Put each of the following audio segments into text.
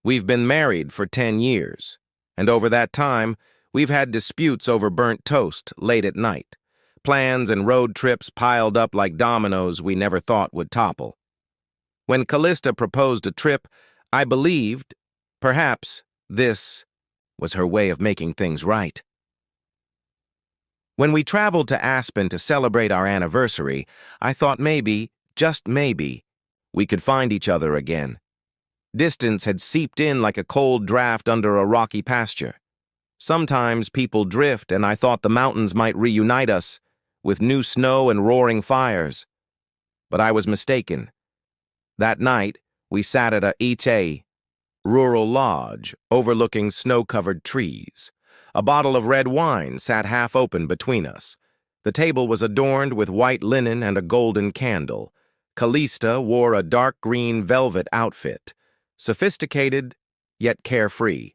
We've been married for 10 years, and over that time, we've had disputes over burnt toast late at night. Plans and road trips piled up like dominoes we never thought would topple. When Callista proposed a trip, I believed, perhaps, this was her way of making things right. When we traveled to Aspen to celebrate our anniversary, I thought maybe, just maybe, we could find each other again. Distance had seeped in like a cold draft under a rocky pasture. Sometimes people drift, and I thought the mountains might reunite us, with new snow and roaring fires. But I was mistaken. That night, we sat at a Ite rural lodge overlooking snow-covered trees. A bottle of red wine sat half open between us. The table was adorned with white linen and a golden candle. Callista wore a dark green velvet outfit, sophisticated yet carefree.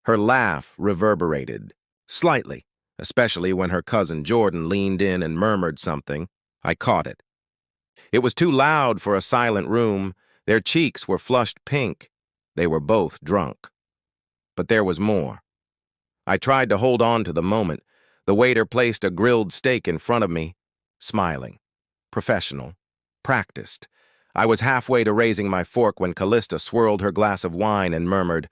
Her laugh reverberated, slightly, especially when her cousin Jordan leaned in and murmured something. I caught it. It was too loud for a silent room. Their cheeks were flushed pink. They were both drunk. But there was more. I tried to hold on to the moment. The waiter placed a grilled steak in front of me, smiling. Professional. Practiced. I was halfway to raising my fork when Callista swirled her glass of wine and murmured,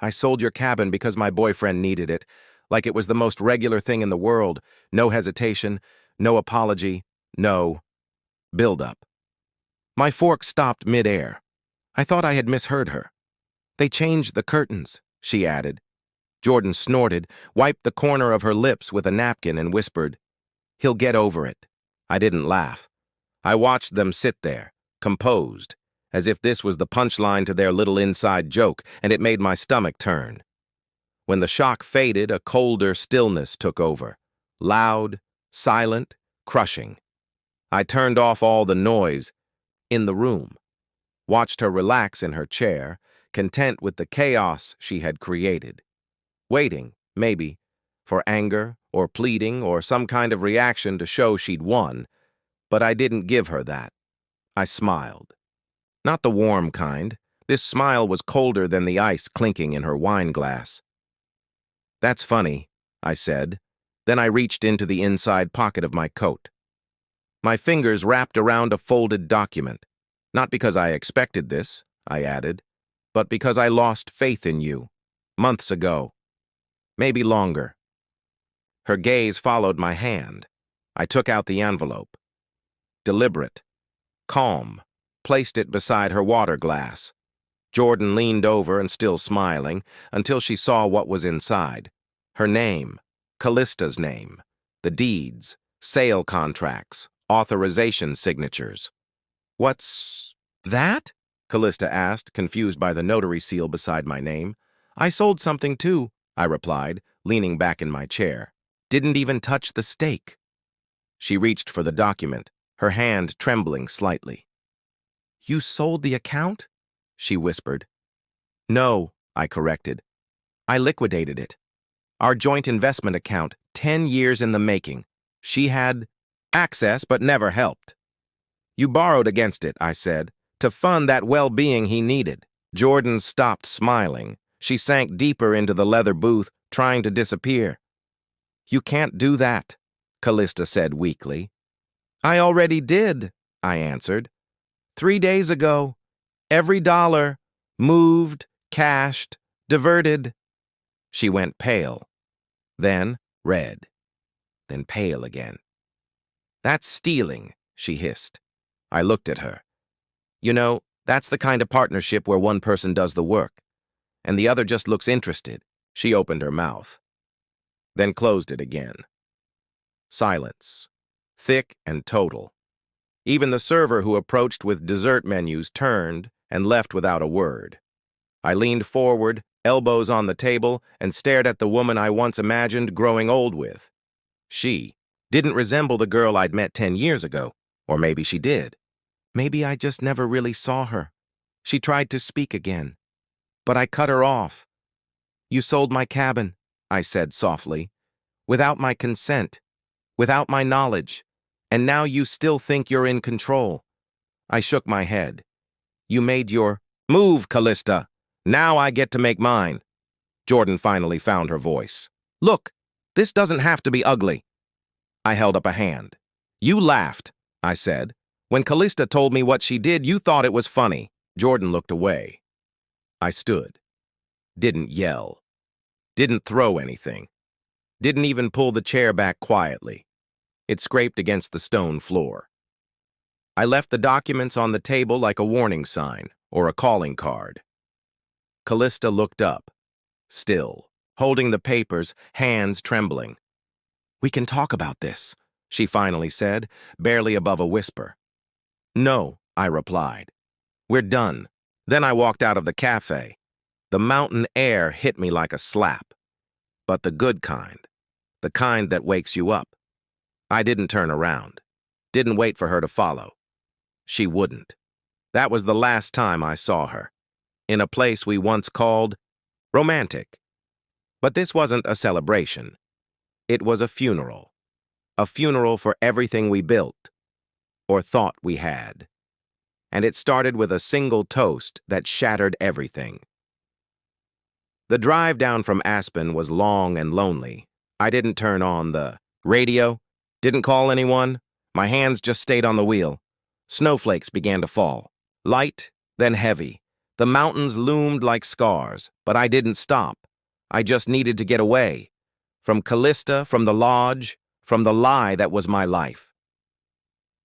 "I sold your cabin because my boyfriend needed it, like it was the most regular thing in the world. No hesitation, no apology, no build-up." My fork stopped mid-air. I thought I had misheard her. "They changed the curtains," she added. Jordan snorted, wiped the corner of her lips with a napkin, and whispered, "He'll get over it." I didn't laugh. I watched them sit there, composed, as if this was the punchline to their little inside joke, and it made my stomach turn. When the shock faded, a colder stillness took over. Loud, silent, crushing. I turned off all the noise in the room, watched her relax in her chair, content with the chaos she had created. Waiting, maybe, for anger or pleading or some kind of reaction to show she'd won, but I didn't give her that. I smiled. Not the warm kind. This smile was colder than the ice clinking in her wine glass. "That's funny," I said. Then I reached into the inside pocket of my coat. My fingers wrapped around a folded document. "Not because I expected this," I added, "but because I lost faith in you. Months ago. Maybe longer." Her gaze followed my hand. I took out the envelope. Deliberate, calm, placed it beside her water glass. Jordan leaned over and still smiling until she saw what was inside. Her name, Callista's name, the deeds, sale contracts, authorization signatures. "What's that?" Callista asked, confused by the notary seal beside my name. "I sold something too," I replied, leaning back in my chair. "Didn't even touch the steak." She reached for the document, her hand trembling slightly. "You sold the account?" she whispered. "No," I corrected. "I liquidated it. Our joint investment account, 10 years in the making. She had access but never helped." "You borrowed against it," I said, "to fund that well-being he needed." Jordan stopped smiling. She sank deeper into the leather booth, trying to disappear. "You can't do that," Callista said weakly. "I already did," I answered. 3 days ago. Every dollar. Moved, cashed, diverted." She went pale. Then red. Then pale again. "That's stealing," she hissed. I looked at her. "You know, that's the kind of partnership where one person does the work, and the other just looks interested." She opened her mouth, then closed it again. Silence. Thick and total. Even the server who approached with dessert menus turned and left without a word. I leaned forward, elbows on the table, and stared at the woman I once imagined growing old with. She didn't resemble the girl I'd met 10 years ago, or maybe she did. Maybe I just never really saw her. She tried to speak again, but I cut her off. "You sold my cabin," I said softly, "without my consent, without my knowledge, and now you still think you're in control." I shook my head. "You made your move, Callista," Now I get to make mine. Jordan finally found her voice. Look, this doesn't have to be ugly. I held up a hand. You laughed, I said. When Callista told me what she did, you thought it was funny. Jordan looked away. I stood. Didn't yell. Didn't throw anything. Didn't even pull the chair back quietly. It scraped against the stone floor. I left the documents on the table like a warning sign or a calling card. Callista looked up, still, holding the papers, hands trembling. We can talk about this, she finally said, barely above a whisper. No, I replied. We're done. Then I walked out of the cafe. The mountain air hit me like a slap. But the good kind. The kind that wakes you up. I didn't turn around. Didn't wait for her to follow. She wouldn't. That was the last time I saw her. In a place we once called romantic. But this wasn't a celebration. It was a funeral. A funeral for everything we built, or thought we had. And it started with a single toast that shattered everything. The drive down from Aspen was long and lonely. I didn't turn on the radio, didn't call anyone. My hands just stayed on the wheel. Snowflakes began to fall. Light, then heavy. The mountains loomed like scars, but I didn't stop. I just needed to get away. From Callista, from the lodge, from the lie that was my life.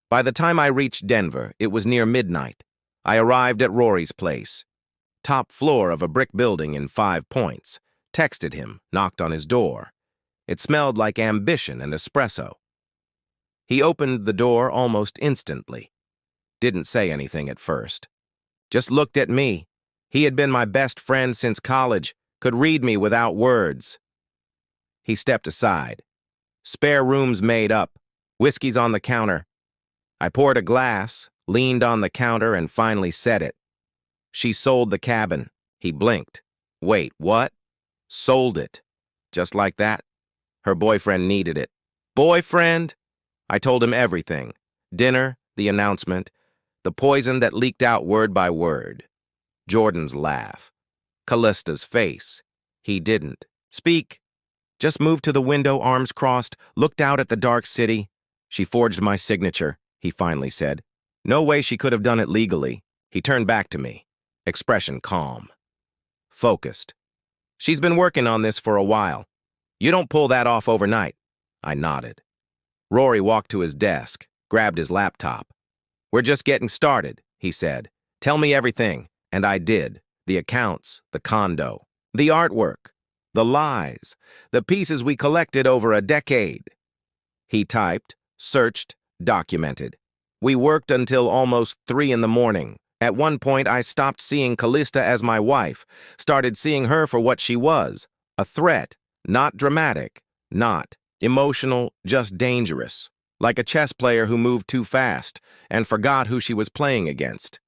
By the time I reached Denver, it was near midnight. I arrived at Rory's place. Top floor of a brick building in 5 Points. Texted him, knocked on his door. It smelled like ambition and espresso. He opened the door almost instantly. Didn't say anything at first. Just looked at me. He had been my best friend since college, could read me without words. He stepped aside. Spare rooms made up. Whiskey's on the counter. I poured a glass, leaned on the counter, and finally said it. She sold the cabin. He blinked. Wait, what? Sold it. Just like that? Her boyfriend needed it. Boyfriend? I told him everything. Dinner, the announcement, the poison that leaked out word by word. Jordan's laugh. Callista's face. He didn't. Speak. Just moved to the window, arms crossed, looked out at the dark city. She forged my signature, he finally said. No way she could have done it legally. He turned back to me. Expression calm. Focused. She's been working on this for a while. You don't pull that off overnight. I nodded. Rory walked to his desk, grabbed his laptop. We're just getting started, he said. Tell me everything. And I did. The accounts, the condo, the artwork, the lies, the pieces we collected over a decade. He typed, searched, documented. We worked until almost 3 in the morning. At one point, I stopped seeing Callista as my wife, started seeing her for what she was, a threat, not dramatic, not emotional, just dangerous, like a chess player who moved too fast and forgot who she was playing against.